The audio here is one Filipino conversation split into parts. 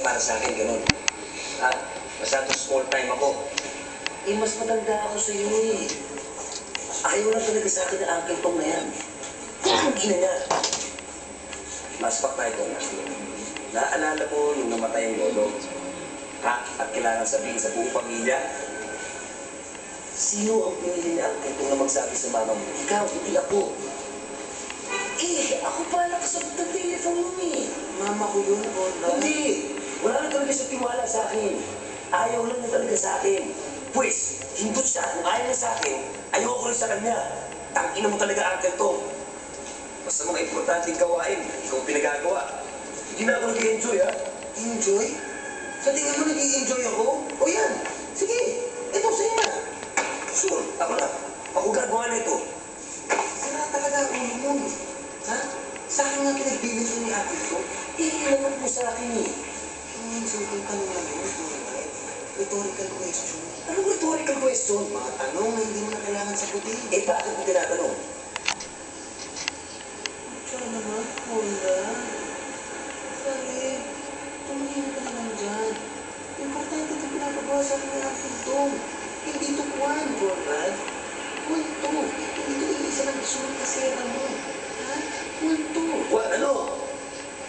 para sa akin, ganun. At masyado small time ako. Eh, mas matanda ako sa iyo eh. Ayaw lang talaga sa akin ang Uncle Tom na yan. Ang ina niya. Maspak tayo ito, Nasty. Naalala mo nung namatay ang lolo? Ha? At kailangan sabihin sa buong pamilya? Sino ang pinili ni Uncle Tom na magsabi sa mama mo? Ikaw, hindi ako. Eh, ako pala kasagot ng telephone mo eh. Mama ko yun, Conrad. Hindi. Wala na talaga sa tiwala sa akin. Ayaw lang na talaga sa akin. Pues, hindot siya. Kung ayaw na sa akin, ayoko rin sa kanya. Tangina mo talaga, Uncle Tom. Basta mga importanteng gawain, ikaw pinagagawa. Hindi na ako nag-i-enjoy, ha? Enjoy? Sa tingin mo nag-i-enjoy ako? O yan, sige. Ito, sa'yo na. Sure, ako na. Ako gagawa na ito. Sira talaga ulo mo. Ha? Sa akin nga pinagbilang ko ni Ate ko. Eh, ilanap mo sa akin eh. Simple tanong na yun, Conrad. Rhetorical question. Anong rhetorical question? Mga tanong na hindi mo na kailangan sagutin. Eh, bakit mo tinatanong? Diyan naman, Conrad. Sorry. Tumingin ka naman dyan. Importante ito pinapagawa sa akin ni Ate Tom. Hindi ito kwan, Conrad. Kwento. Hindi ito iisa ng sulit na sera mo. Ha? Kwento. Kwan, ano?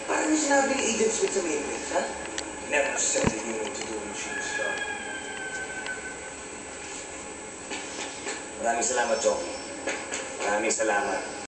Parang yung sinabi ni Agent Smith sa Matrix, ha? Never said that you were to do when she was young. Maraming salamat, Chong. Maraming salamat.